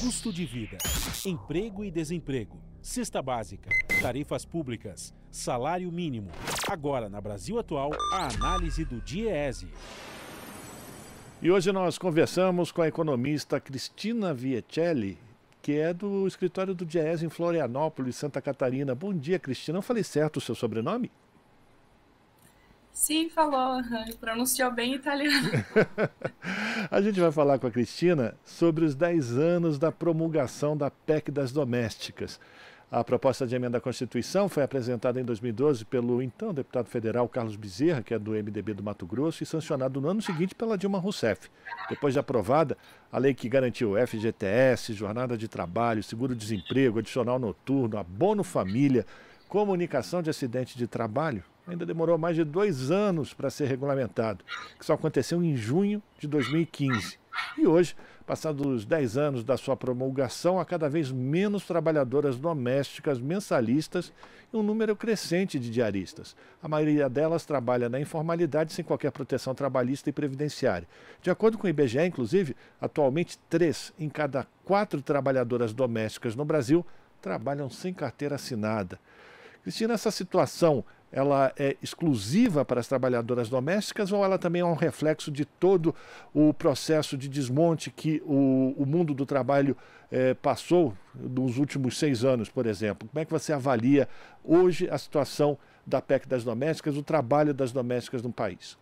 Custo de vida, emprego e desemprego, cesta básica, tarifas públicas, salário mínimo. Agora, na Brasil Atual, a análise do DIEESE. E hoje nós conversamos com a economista Cristina Viecelli, que é do escritório do DIEESE em Florianópolis, Santa Catarina. Bom dia, Cristina. Eu falei certo o seu sobrenome? Sim, falou. Pronunciou bem italiano. A gente vai falar com a Cristina sobre os 10 anos da promulgação da PEC das domésticas. A proposta de emenda à Constituição foi apresentada em 2012 pelo então deputado federal Carlos Bezerra, que é do MDB do Mato Grosso, e sancionado no ano seguinte pela Dilma Rousseff. Depois de aprovada, a lei que garantiu FGTS, jornada de trabalho, seguro-desemprego, adicional noturno, abono família, comunicação de acidente de trabalho, ainda demorou mais de 2 anos para ser regulamentado, que só aconteceu em junho de 2015. E hoje, passados os 10 anos da sua promulgação, há cada vez menos trabalhadoras domésticas mensalistas e um número crescente de diaristas. A maioria delas trabalha na informalidade sem qualquer proteção trabalhista e previdenciária. De acordo com o IBGE, inclusive, atualmente 3 em cada 4 trabalhadoras domésticas no Brasil trabalham sem carteira assinada. Cristina, essa situação, ela é exclusiva para as trabalhadoras domésticas ou ela também é um reflexo de todo o processo de desmonte que o mundo do trabalho passou nos últimos 6 anos, por exemplo? Como é que você avalia hoje a situação da PEC das domésticas, o trabalho das domésticas no país?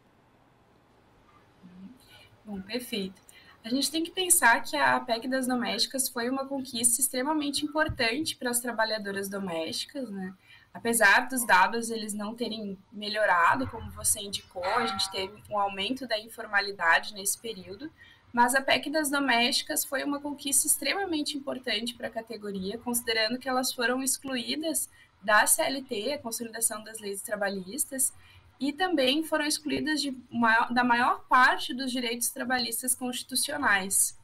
Bom, perfeito. A gente tem que pensar que a PEC das domésticas foi uma conquista extremamente importante para as trabalhadoras domésticas, né? Apesar dos dados eles não terem melhorado, como você indicou, a gente teve um aumento da informalidade nesse período, mas a PEC das domésticas foi uma conquista extremamente importante para a categoria, considerando que elas foram excluídas da CLT, a Consolidação das Leis Trabalhistas, e também foram excluídas da maior parte dos direitos trabalhistas constitucionais.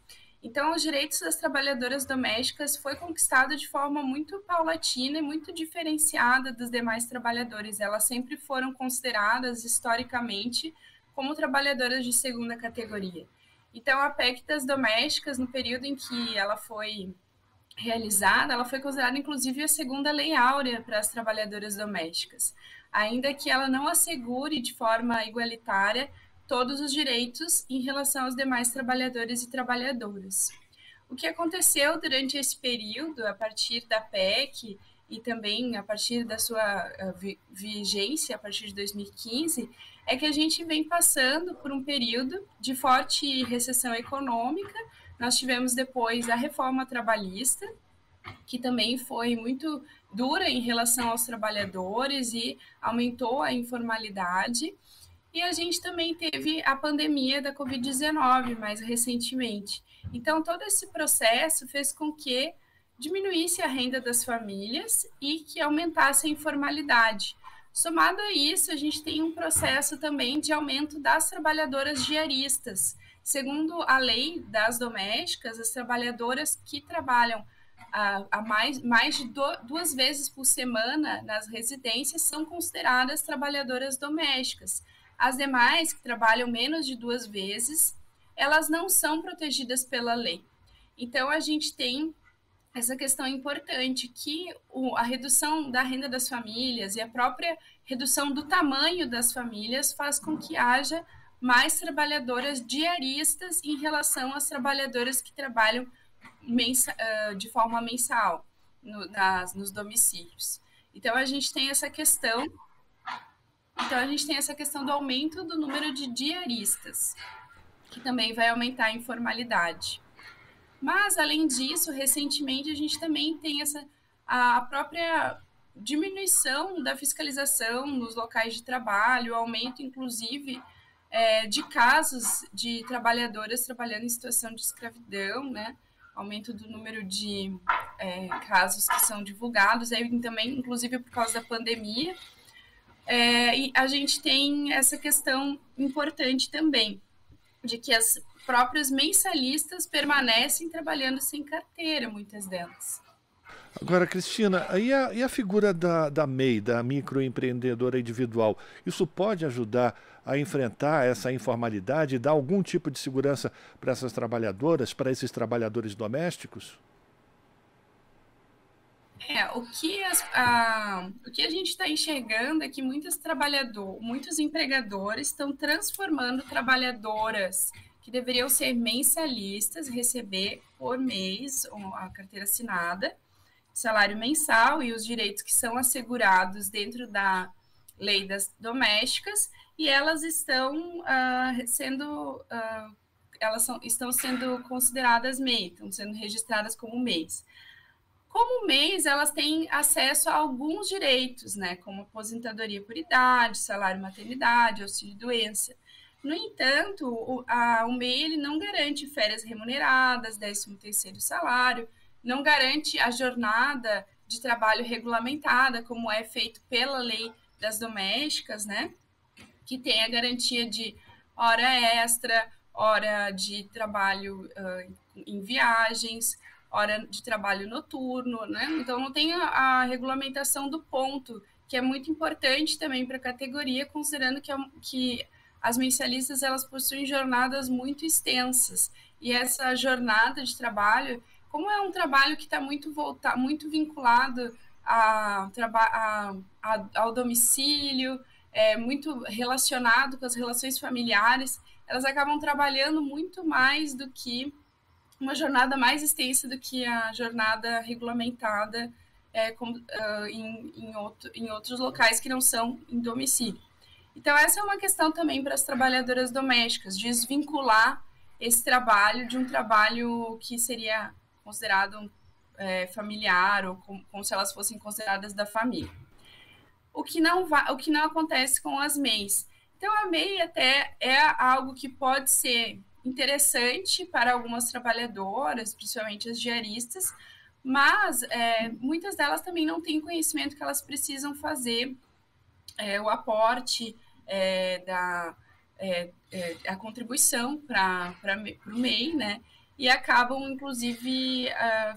Então, os direitos das trabalhadoras domésticas foi conquistado de forma muito paulatina e muito diferenciada dos demais trabalhadores. Elas sempre foram consideradas, historicamente, como trabalhadoras de segunda categoria. Então, a PEC das domésticas, no período em que ela foi realizada, ela foi considerada, inclusive, a segunda lei áurea para as trabalhadoras domésticas, ainda que ela não assegure de forma igualitária todos os direitos em relação aos demais trabalhadores e trabalhadoras. O que aconteceu durante esse período, a partir da PEC e também a partir da sua vigência, a partir de 2015, é que a gente vem passando por um período de forte recessão econômica. Nós tivemos depois a reforma trabalhista, que também foi muito dura em relação aos trabalhadores e aumentou a informalidade. E a gente também teve a pandemia da Covid-19 mais recentemente. Então, todo esse processo fez com que diminuísse a renda das famílias e que aumentasse a informalidade. Somado a isso, a gente tem um processo também de aumento das trabalhadoras diaristas. Segundo a lei das domésticas, as trabalhadoras que trabalham mais de 2 vezes por semana nas residências são consideradas trabalhadoras domésticas. As demais, que trabalham menos de 2 vezes, elas não são protegidas pela lei. Então, a gente tem essa questão importante, que a redução da renda das famílias e a própria redução do tamanho das famílias faz com que haja mais trabalhadoras diaristas em relação às trabalhadoras que trabalham de forma mensal nos domicílios. Então, a gente tem essa questão do aumento do número de diaristas, que também vai aumentar a informalidade. Mas, além disso, recentemente a gente também tem a própria diminuição da fiscalização nos locais de trabalho, o aumento, inclusive, de casos de trabalhadoras trabalhando em situação de escravidão, né? Aumento do número de casos que são divulgados, aí também, inclusive, por causa da pandemia. E a gente tem essa questão importante também, de que as próprias mensalistas permanecem trabalhando sem carteira, muitas delas. Agora, Cristina, e a figura da MEI, da microempreendedora individual, isso pode ajudar a enfrentar essa informalidade e dar algum tipo de segurança para essas trabalhadoras, para esses trabalhadores domésticos? O que a gente está enxergando é que muitos empregadores estão transformando trabalhadoras que deveriam ser mensalistas, receber por mês a carteira assinada, salário mensal e os direitos que são assegurados dentro da lei das domésticas, e elas estão estão sendo consideradas MEI, estão sendo registradas como MEIs. Como MEIs, elas têm acesso a alguns direitos, né, como aposentadoria por idade, salário maternidade, auxílio-doença. No entanto, o MEI ele não garante férias remuneradas, 13º salário, não garante a jornada de trabalho regulamentada, como é feito pela lei das domésticas, né, que tem a garantia de hora extra, hora de trabalho em viagens, hora de trabalho noturno, né? Então não tem a regulamentação do ponto, que é muito importante também para a categoria, considerando que as mensalistas elas possuem jornadas muito extensas, e essa jornada de trabalho, como é um trabalho que está muito vinculado ao domicílio, muito relacionado com as relações familiares, elas acabam trabalhando muito mais do que uma jornada mais extensa do que a jornada regulamentada em outros locais que não são em domicílio. Então, essa é uma questão também para as trabalhadoras domésticas, desvincular esse trabalho de um trabalho que seria considerado familiar, ou como se elas fossem consideradas da família. O que não acontece com as MEIs. Então, a MEI até é algo que pode ser interessante para algumas trabalhadoras, principalmente as diaristas, mas muitas delas também não têm conhecimento que elas precisam fazer o aporte a contribuição para o MEI, né? E acabam, inclusive,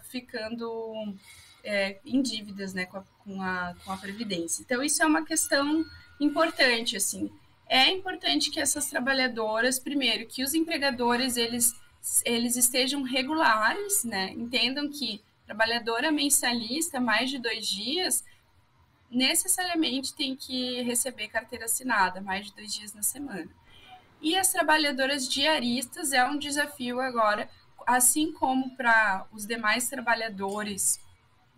ficando em dívidas, né, com a Previdência. Então, isso é uma questão importante, assim. É importante que essas trabalhadoras, primeiro, que os empregadores, eles estejam regulares, né? Entendam que trabalhadora mensalista, mais de 2 dias, necessariamente tem que receber carteira assinada, mais de 2 dias na semana. E as trabalhadoras diaristas é um desafio agora, assim como para os demais trabalhadores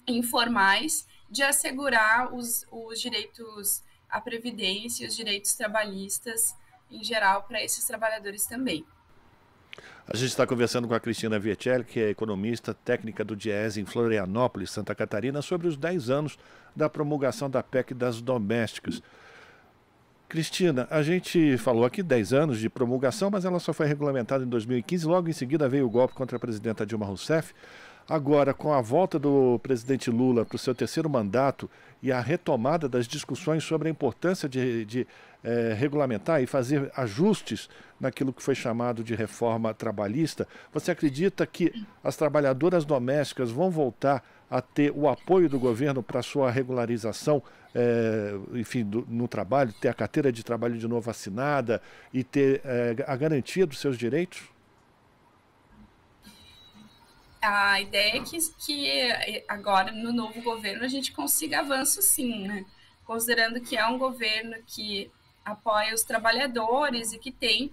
informais, de assegurar os direitos à previdência, os direitos trabalhistas em geral para esses trabalhadores também. A gente está conversando com a Cristina Vietelli, que é economista técnica do Diese em Florianópolis, Santa Catarina, sobre os 10 anos da promulgação da PEC das domésticas. Cristina, a gente falou aqui 10 anos de promulgação, mas ela só foi regulamentada em 2015, logo em seguida veio o golpe contra a presidenta Dilma Rousseff. Agora, com a volta do presidente Lula para o seu 3º mandato e a retomada das discussões sobre a importância de regulamentar e fazer ajustes naquilo que foi chamado de reforma trabalhista, você acredita que as trabalhadoras domésticas vão voltar a ter o apoio do governo para sua regularização, enfim, no trabalho, ter a carteira de trabalho de novo assinada e ter a garantia dos seus direitos? A ideia é que agora, no novo governo, a gente consiga avanço sim, né? Considerando que é um governo que apoia os trabalhadores e que tem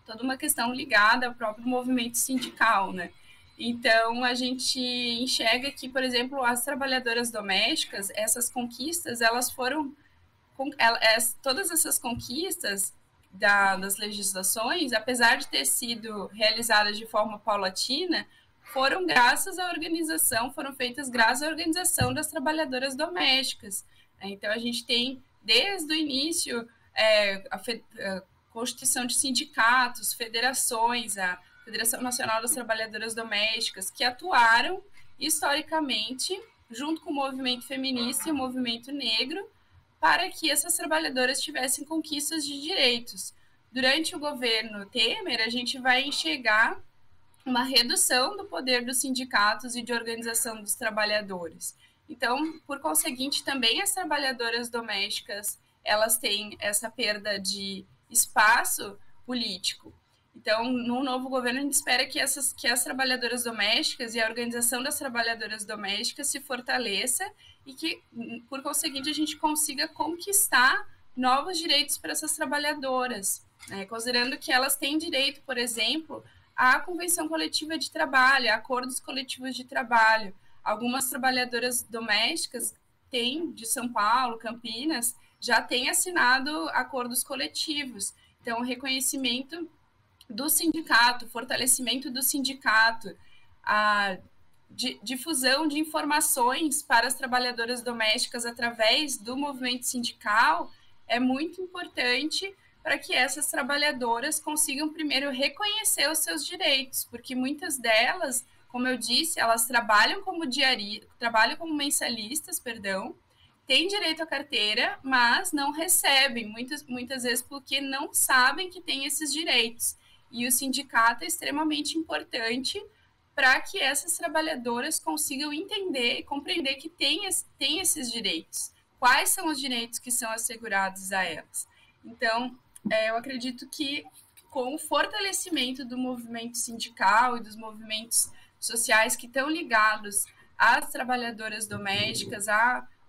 toda uma questão ligada ao próprio movimento sindical, né? Então, a gente enxerga que, por exemplo, as trabalhadoras domésticas, essas conquistas, elas foram... Todas essas conquistas das legislações, apesar de ter sido realizadas de forma paulatina, foram feitas graças à organização das trabalhadoras domésticas. Então, a gente tem, desde o início, a constituição de sindicatos, federações, a Federação Nacional das Trabalhadoras Domésticas, que atuaram historicamente junto com o movimento feminista e o movimento negro, para que essas trabalhadoras tivessem conquistas de direitos. Durante o governo Temer, a gente vai enxergar uma redução do poder dos sindicatos e de organização dos trabalhadores. Então, por conseguinte, também as trabalhadoras domésticas, elas têm essa perda de espaço político. Então, no novo governo, a gente espera que as trabalhadoras domésticas e a organização das trabalhadoras domésticas se fortaleça e que, por conseguinte, a gente consiga conquistar novos direitos para essas trabalhadoras, né? Considerando que elas têm direito, por exemplo, à convenção coletiva de trabalho, a acordos coletivos de trabalho. Algumas trabalhadoras domésticas de São Paulo, Campinas, já têm assinado acordos coletivos. Então, o reconhecimento do sindicato, fortalecimento do sindicato, a difusão de informações para as trabalhadoras domésticas através do movimento sindical é muito importante para que essas trabalhadoras consigam primeiro reconhecer os seus direitos, porque muitas delas, como eu disse, elas trabalham como mensalistas, têm direito à carteira, mas não recebem, muitas vezes porque não sabem que têm esses direitos. E o sindicato é extremamente importante para que essas trabalhadoras consigam entender e compreender que têm esses direitos. Quais são os direitos que são assegurados a elas? Então, eu acredito que com o fortalecimento do movimento sindical e dos movimentos sociais que estão ligados às trabalhadoras domésticas,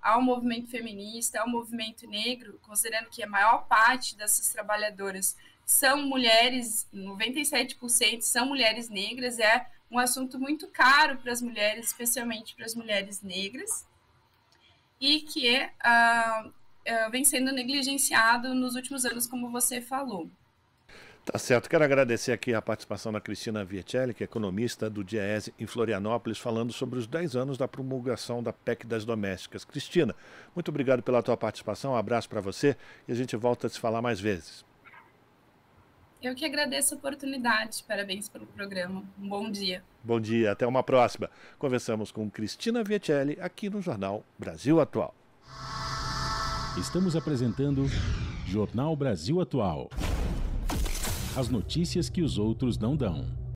ao movimento feminista, ao movimento negro, considerando que a maior parte dessas trabalhadoras são mulheres, 97% são mulheres negras, é um assunto muito caro para as mulheres, especialmente para as mulheres negras, e que vem sendo negligenciado nos últimos anos, como você falou. Tá certo. Quero agradecer aqui a participação da Cristina Vietelli, que é economista do DIEESE em Florianópolis, falando sobre os 10 anos da promulgação da PEC das domésticas. Cristina, muito obrigado pela tua participação, um abraço para você e a gente volta a se falar mais vezes. Eu que agradeço a oportunidade. Parabéns pelo programa. Um bom dia. Bom dia, até uma próxima. Conversamos com Cristina Vietelli aqui no Jornal Brasil Atual. Estamos apresentando Jornal Brasil Atual. As notícias que os outros não dão.